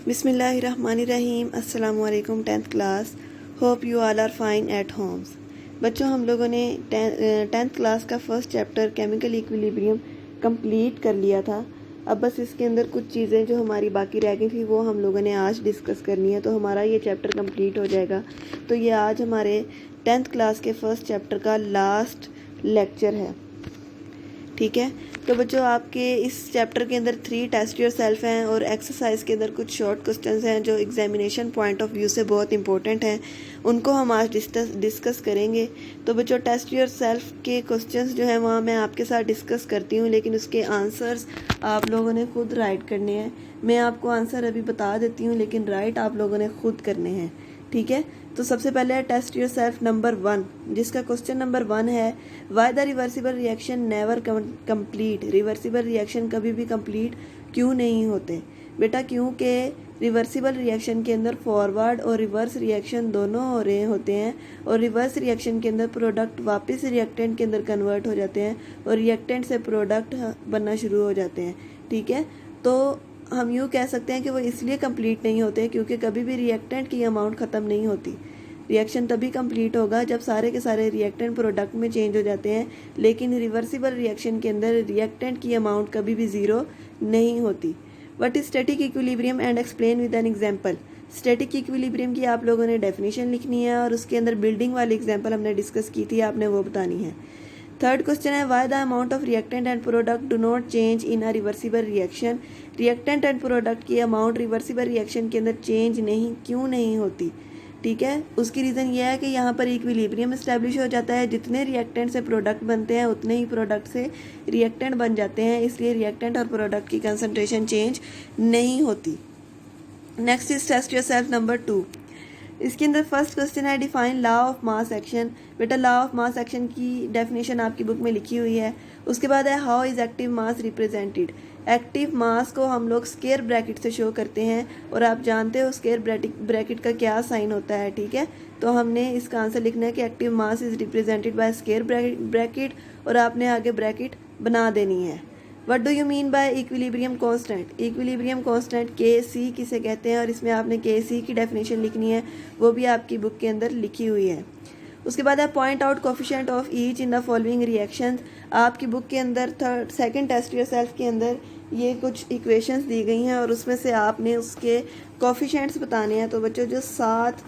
बिस्मिल्लाहिर्रहमानिर्रहीम। अस्सलाम वालेकुम 10th class. Hope you all are fine at homes. बच्चों, हम लोगों ने 10th क्लास का first chapter chemical equilibrium complete कर लिया था। अब बस इसके अंदर कुछ चीज़ें जो हमारी बाकी रह गई थी वो हम लोगों ने आज डिस्कस करनी है, तो हमारा ये चैप्टर कंप्लीट हो जाएगा। तो ये आज हमारे 10th क्लास के फर्स्ट चैप्टर का लास्ट लेक्चर है, ठीक है। तो बच्चों, आपके इस चैप्टर के अंदर 3 टेस्ट योर सेल्फ हैं और एक्सरसाइज के अंदर कुछ शॉर्ट क्वेश्चंस हैं जो एग्जामिनेशन पॉइंट ऑफ व्यू से बहुत इंपॉर्टेंट हैं, उनको हम आज डिस्कस करेंगे। तो बच्चों, टेस्ट योर सेल्फ के क्वेश्चंस जो हैं वहाँ मैं आपके साथ डिस्कस करती हूँ, लेकिन उसके आंसर्स आप लोगों ने खुद राइट करने हैं। मैं आपको आंसर अभी बता देती हूँ, लेकिन राइट आप लोगों ने खुद करने हैं, ठीक है। तो सबसे पहले है टेस्ट योर सेल्फ नंबर 1, जिसका क्वेश्चन नंबर 1 है Y the reversible reaction never complete. Reversible reaction कभी भी कंप्लीट क्यों नहीं होते? बेटा, क्योंकि रिवर्सिबल रिएक्शन के अंदर फॉरवर्ड और रिवर्स रिएक्शन दोनों हो रहे होते हैं, और रिवर्स रिएक्शन के अंदर प्रोडक्ट वापस रिएक्टेंट के अंदर कन्वर्ट हो जाते हैं और रिएक्टेंट से प्रोडक्ट बनना शुरू हो जाते हैं, ठीक है। तो हम यूँ कह सकते हैं कि वो इसलिए कंप्लीट नहीं होते क्योंकि कभी भी रिएक्टेंट की अमाउंट ख़त्म नहीं होती। रिएक्शन तभी कंप्लीट होगा जब सारे के सारे रिएक्टेंट प्रोडक्ट में चेंज हो जाते हैं, लेकिन रिवर्सिबल रिएक्शन के अंदर रिएक्टेंट की अमाउंट कभी भी ज़ीरो नहीं होती। What is static equilibrium and explain with an example. Static equilibrium की आप लोगों ने डेफिनेशन लिखनी है और उसके अंदर बिल्डिंग वाली एग्जांपल हमने डिस्कस की थी, आपने वो बतानी है। थर्ड क्वेश्चन है why the amount of reactant and product do not change in a reversible reaction. Reactant and product की अमाउंट रिवर्सिबल रिएक्शन के अंदर चेंज क्यों नहीं होती, ठीक है। उसकी रीज़न ये है कि यहाँ पर इक्विलिब्रियम इस्टेब्लिश हो जाता है, जितने रिएक्टेंट से प्रोडक्ट बनते हैं उतने ही प्रोडक्ट से रिएक्टेंट बन जाते हैं, इसलिए रिएक्टेंट और प्रोडक्ट की कंसंट्रेशन चेंज नहीं होती। Next is test yourself number 2। इसके अंदर फर्स्ट क्वेश्चन है define law of mass action. बेटा, लॉ ऑफ मास एक्शन की डेफिनेशन आपकी बुक में लिखी हुई है। उसके बाद है how is active mass represented. Active mass को हम लोग स्क्वायर ब्रैकेट से शो करते हैं, और आप जानते हो स्क्वायर ब्रैकेट का क्या साइन होता है, ठीक है। तो हमने इसका आंसर लिखना है कि active mass is represented by square bracket, और आपने आगे ब्रैकेट बना देनी है। What do you mean bye equilibrium constant. Equilibrium constant के किसे कहते हैं, और इसमें आपने के की डेफिनेशन लिखनी है, वो भी आपकी बुक के अंदर लिखी हुई है। उसके बाद है point out coefficient of each in the following reactions. आपकी बुक के अंदर सेकंड टेस्ट योर सेल्फ के अंदर ये कुछ इक्वेशंस दी गई हैं और उसमें से आपने उसके कोफिशिएंट्स बताने हैं। तो बच्चों, जो साथ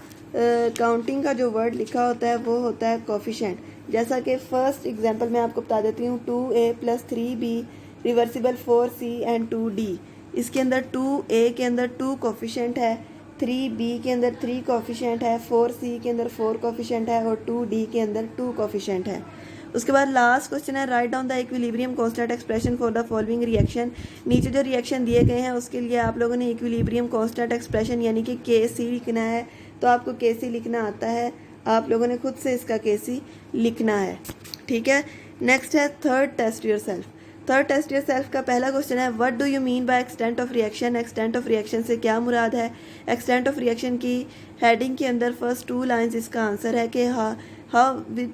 काउंटिंग का जो वर्ड लिखा होता है वो होता है कोफिशिएंट। जैसा कि फर्स्ट एग्जांपल मैं आपको बता देती हूँ, 2a + 3b reversible 4c and 2d। इसके अंदर 2a के अंदर 2 कोफिशिएंट है, 3b के अंदर 3 कोफिशिएंट है, 4c के अंदर 4 कोफिशिएंट है और 2d के अंदर 2 कोफिशिएंट है। उसके बाद लास्ट क्वेश्चन है write down the equilibrium constant expression for the following reaction. नीचे जो रिएक्शन दिए गए हैं उसके लिए आप लोगों ने इक्विलिब्रियम कांस्टेंट एक्सप्रेशन यानी कि के लिखना है। तो आपको के लिखना आता है, आप लोगों ने खुद से इसका के लिखना है, ठीक है। नेक्स्ट है third test yourself. Third test yourself का पहला क्वेश्चन है what do you mean by extent of reaction. Extent of reaction से क्या मुराद है। एक्सटेंट ऑफ रिएक्शन की हेडिंग के अंदर फर्स्ट 2 लाइंस इसका आंसर है कि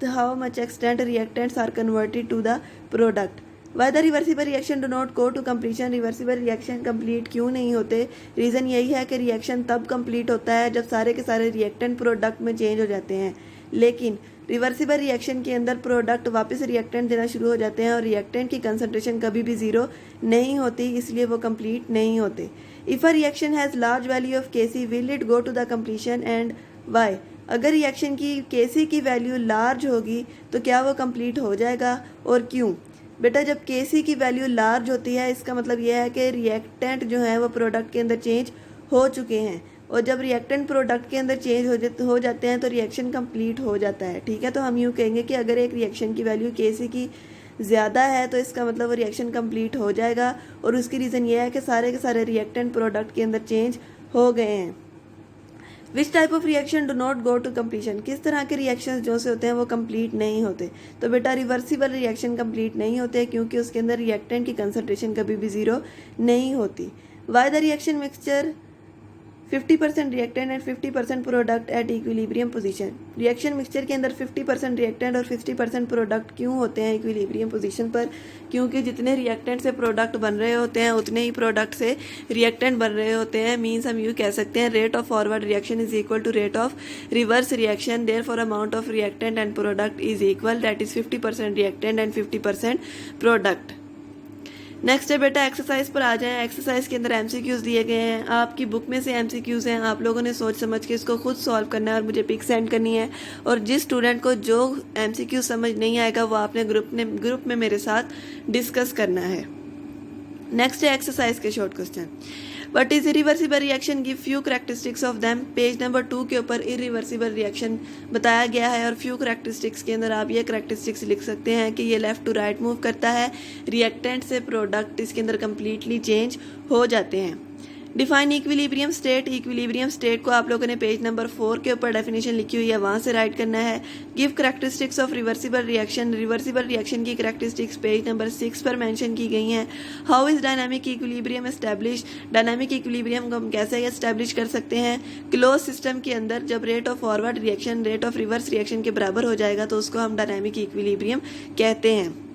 how much extent reactants are converted to the product. Why the reversible reaction do not go to completion. Reversible reaction complete क्यों नहीं होते। रीज़न यही है कि रिएक्शन तब कंप्लीट होता है जब सारे के सारे रिएक्टेंट प्रोडक्ट में चेंज हो जाते हैं, लेकिन रिवर्सिबल रिएक्शन के अंदर प्रोडक्ट वापस रिएक्टेंट देना शुरू हो जाते हैं और रिएक्टेंट की कंसंट्रेशन कभी भी ज़ीरो नहीं होती, इसलिए वो कंप्लीट नहीं होते। If a reaction has large value of K will it go to the completion and why. अगर रिएक्शन की के की वैल्यू लार्ज होगी तो क्या वो कंप्लीट हो जाएगा और क्यों। बेटा, जब के की वैल्यू लार्ज होती है इसका मतलब यह है कि रिएक्टेंट जो है वो प्रोडक्ट के अंदर चेंज हो चुके हैं, और जब रिएक्टेंट प्रोडक्ट के अंदर चेंज हो जाते हैं तो रिएक्शन कंप्लीट हो जाता है, ठीक है। तो हम यूँ कहेंगे कि अगर एक रिएक्शन की वैल्यू के की ज़्यादा है तो इसका मतलब वो रिएक्शन कंप्लीट हो जाएगा, और उसकी रीज़न ये है कि सारे के सारे रिएक्टेंट प्रोडक्ट के अंदर चेंज हो गए हैं। Which type of reaction do not go to completion. किस तरह के रिएक्शन जो से होते हैं वो कंप्लीट नहीं होते। तो बेटा, रिवर्सिबल रिएक्शन कंप्लीट नहीं होते क्योंकि उसके अंदर रिएक्टेंट की कंसंट्रेशन कभी भी ज़ीरो नहीं होती। Why the reaction mixture 50% reactant and 50% product at equilibrium position. Reaction mixture के अंदर 50% रिएक्टेंट और 50% प्रोडक्ट क्यों होते हैं इक्विलिब्रियम पोजीशन पर? क्योंकि जितने रिएक्टेंट से प्रोडक्ट बन रहे होते हैं उतने ही प्रोडक्ट से रिएक्टेंट बन रहे होते हैं। मीन्स हम यूँ कह सकते हैं rate of forward reaction is equal to rate of reverse reaction, therefore amount of reactant and product is equal, that is 50% reactant and 50% product. Next है बेटा एक्सरसाइज पर आ जाएं। एक्सरसाइज के अंदर एमसीक्यूज दिए गए हैं, आपकी बुक में से एमसीक्यूज हैं, आप लोगों ने सोच समझ के इसको खुद सॉल्व करना है और मुझे पिक सेंड करनी है। और जिस स्टूडेंट को जो एमसीक्यू समझ नहीं आएगा वो आपने ग्रुप में मेरे साथ डिस्कस करना है। नेक्स्ट है एक्सरसाइज के short question. What is irreversible reaction, give few characteristics of them. Page number 2 के ऊपर इरिवर्सिबल रिएक्शन बताया गया है और फ्यू कैरेक्टरिस्टिक्स के अंदर आप ये कैरेक्टरिस्टिक्स लिख सकते हैं कि ये लेफ्ट टू राइट मूव करता है, रिएक्टेंट से प्रोडक्ट इसके अंदर कंप्लीटली चेंज हो जाते हैं। Define equilibrium state, equilibrium state को आप लोगों ने पेज नंबर 4 के ऊपर डेफिनेशन लिखी हुई है वहां से राइट करना है। Give characteristics of reversible reaction, reversible reaction की कैरेक्टरिस्टिक्स पेज नंबर 6 पर मेंशन की गई हैं। How is dynamic equilibrium establish, dynamic equilibrium को हम कैसे एस्टैब्लिश कर सकते हैं? क्लोज सिस्टम के अंदर जब rate of forward reaction rate of reverse reaction के बराबर हो जाएगा तो उसको हम डायनामिक इक्विलिब्रियम कहते हैं।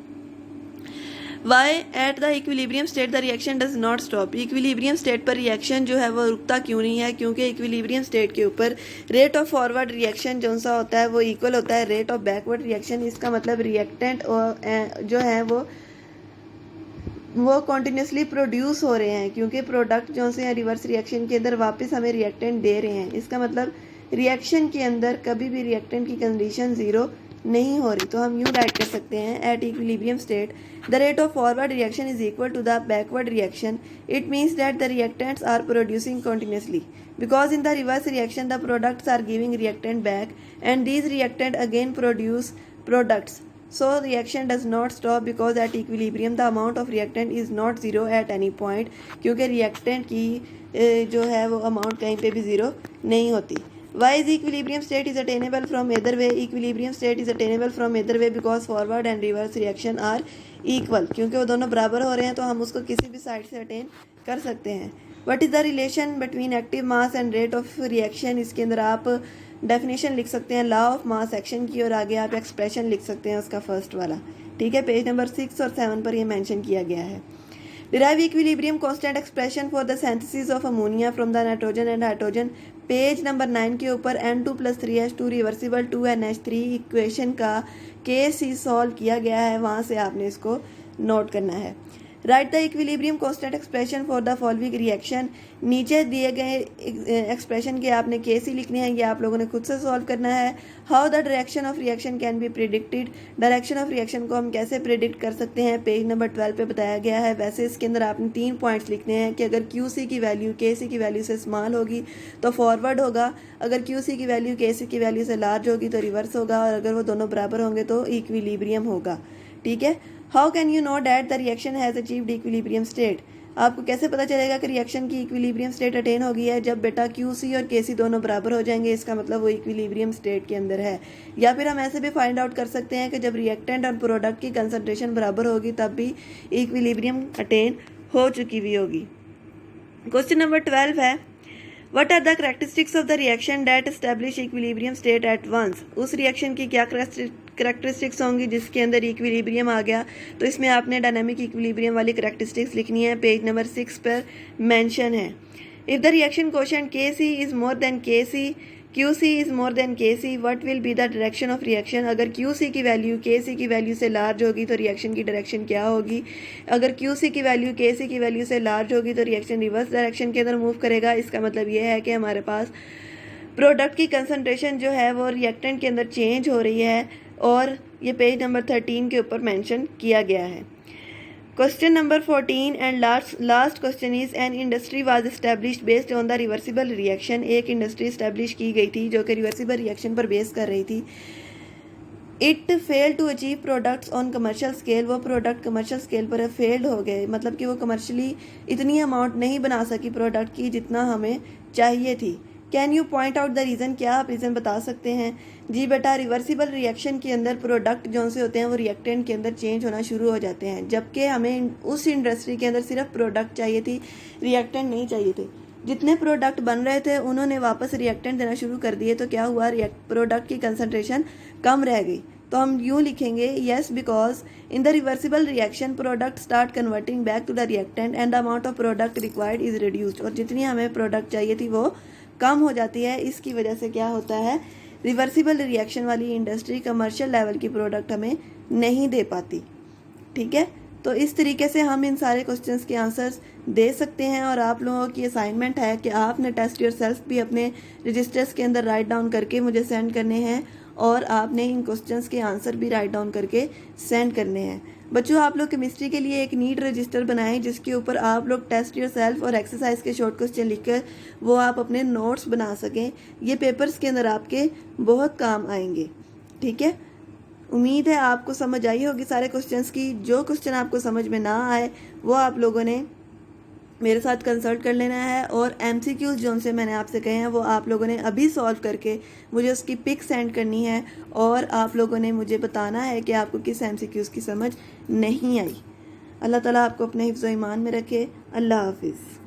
Why at the equilibrium state the reaction does not stop? Equilibrium state पर रिएक्शन जो है वो रुकता क्यों नहीं है? क्योंकि इक्विलिब्रियम स्टेट के ऊपर रेट ऑफ फॉरवर्ड रिएक्शन जो सा होता है वो इक्वल होता है रेट ऑफ बैकवर्ड रिएक्शन। इसका मतलब रिएक्टेंट जो है वो कॉन्टिन्यूसली प्रोड्यूस हो रहे हैं क्योंकि प्रोडक्ट जो से रिवर्स रिएक्शन के अंदर वापस हमें रिएक्टेंट दे रहे हैं। इसका मतलब रिएक्शन के अंदर कभी भी रिएक्टेंट की कंडीशन जीरो नहीं हो रही। तो हम यूँ राइट कर सकते हैं at equilibrium state the rate of forward reaction is equal to the backward reaction. It means that the reactants are producing continuously because in the reverse reaction the products are giving reactant back and these reactant again produce products. So reaction does not stop because at equilibrium the amount of reactant is not zero at any point, क्योंकि reactant की जो है वो amount कहीं पे भी zero नहीं होती। Why is equilibrium state is attainable from either way? Equilibrium state is attainable from either way because forward and reverse reaction are equal. क्योंकि वो दोनों बराबर हो रहे हैं तो हम उसको किसी भी साइड से अटेन कर सकते हैं। What is the relation between active mass and rate of reaction? इसके अंदर आप डेफिनेशन लिख सकते हैं लॉ ऑफ मास एक्शन की और आगे आप एक्सप्रेशन लिख सकते हैं उसका फर्स्ट वाला। ठीक है, पेज नंबर 6 और 7 पर ये मेंशन किया गया है। Derive equilibrium constant expression for the synthesis of ammonia from the nitrogen and hydrogen। Page number 9 के ऊपर N2+3H2 रिवर्सिबल 2NH3 इक्वेशन का KC सॉल्व किया गया है, वहाँ से आपने इसको नोट करना है। Right the equilibrium constant expression for the following reaction. नीचे दिए गए एक्सप्रेशन के आपने केसी लिखने हैं, ये आप लोगों ने खुद से सॉल्व करना है। How the direction of reaction can be predicted, direction of reaction को हम कैसे प्रिडिक्ट कर सकते हैं, पेज नंबर 12 पे बताया गया है। वैसे इसके अंदर आपने 3 पॉइंट्स लिखने हैं कि अगर क्यूसी की वैल्यू केसी की वैल्यू से स्मॉल होगी तो फॉरवर्ड होगा, अगर क्यूसी की वैल्यू केसी की वैल्यू से लार्ज होगी तो रिवर्स होगा, और अगर वो दोनों बराबर होंगे तो इक्विलिब्रियम होगा। ठीक है। How can you know that the reaction has achieved equilibrium state, आपको कैसे पता चलेगा कि रिएक्शन की इक्विलिब्रियम स्टेट अटेन हो गई है? जब बेटा क्यूसी और केसी दोनों बराबर हो जाएंगे, इसका मतलब वो इक्विलिब्रियम स्टेट के अंदर है। या फिर हम ऐसे भी फाइंड आउट कर सकते हैं कि जब रिएक्टेंट और प्रोडक्ट की कंसंट्रेशन बराबर होगी तब भी इक्विलिब्रियम अटेन हो चुकी हुई होगी। क्वेश्चन नंबर 12 है What are the characteristics of the reaction that establish equilibrium state at once? उस रिएक्शन की क्या करेक्टरिस्टिक्स होंगी जिसके अंदर इक्विलिब्रियम आ गया? तो इसमें आपने डायनामिक इक्विलिब्रियम वाली करेक्टरिस्टिक्स लिखनी है, पेज नंबर 6 पर मेंशन है। If the reaction quotient Kc is more than Kc, QC is more than Kc, what will be the direction of reaction? अगर QC की वैल्यू Kc की वैल्यू से large होगी तो रिएक्शन की डायरेक्शन क्या होगी? अगर QC की वैल्यू Kc की वैल्यू से लार्ज होगी तो रिएक्शन रिवर्स डायरेक्शन के अंदर मूव करेगा। इसका मतलब ये है कि हमारे पास प्रोडक्ट की कंसंट्रेशन जो है वो रिएक्टेंट के अंदर चेंज हो रही है, और ये पेज नंबर 13 के ऊपर मेंशन किया गया है। Question number 14 and last question is an industry was established based on the reversible reaction. एक इंडस्ट्री एस्टैब्लिश की गई थी जो कि रिवर्सिबल रिएक्शन पर बेस कर रही थी। It fail to achieve products on commercial scale, वो प्रोडक्ट कमर्शियल स्केल पर फेल्ड हो गए, मतलब कि वो कमर्शियली इतनी अमाउंट नहीं बना सकी प्रोडक्ट की जितना हमें चाहिए थी। Can you point out the reason, क्या आप रीज़न बता सकते हैं? जी बेटा, रिवर्सिबल रिएक्शन के अंदर प्रोडक्ट जो से होते हैं वो रिएक्टेंट के अंदर चेंज होना शुरू हो जाते हैं, जबकि हमें उस इंडस्ट्री के अंदर सिर्फ प्रोडक्ट चाहिए थी, रिएक्टेंट नहीं चाहिए थे। जितने प्रोडक्ट बन रहे थे उन्होंने वापस रिएक्टेंट देना शुरू कर दिए, तो क्या हुआ, प्रोडक्ट की कंसंट्रेशन कम रह गई। तो हम यूँ लिखेंगे, yes because in the reversible reaction product start converting back to the reactant and the amount of product required is reduced. और जितनी हमें प्रोडक्ट चाहिए थी वो कम हो जाती है। इसकी वजह से क्या होता है, रिवर्सिबल रिएक्शन वाली इंडस्ट्री कमर्शियल लेवल की प्रोडक्ट हमें नहीं दे पाती। ठीक है, तो इस तरीके से हम इन सारे क्वेश्चंस के आंसर्स दे सकते हैं। और आप लोगों की असाइनमेंट है कि आपने टेस्ट योरसेल्फ भी अपने रजिस्टर्स के अंदर राइट डाउन करके मुझे सेंड करने हैं, और आपने इन क्वेश्चंस के आंसर भी राइट डाउन करके सेंड करने हैं। बच्चों, आप लोग केमिस्ट्री के लिए एक नीट रजिस्टर बनाएं जिसके ऊपर आप लोग टेस्ट योरसेल्फ और एक्सरसाइज के शॉर्ट क्वेश्चन लिखकर वो आप अपने नोट्स बना सकें। ये पेपर्स के अंदर आपके बहुत काम आएंगे। ठीक है, उम्मीद है आपको समझ आई होगी सारे क्वेश्चंस की। जो क्वेश्चन आपको समझ में ना आए वो आप लोगों ने मेरे साथ कंसल्ट कर लेना है, और एमसीक्यूज जो से मैंने आपसे कहे हैं वो आप लोगों ने अभी सॉल्व करके मुझे उसकी पिक सेंड करनी है, और आप लोगों ने मुझे बताना है कि आपको किस एमसीक्यूज की समझ नहीं आई। अल्लाह ताला आपको अपने हिफ्ज़ व ईमान में रखे। अल्लाह हाफिज़।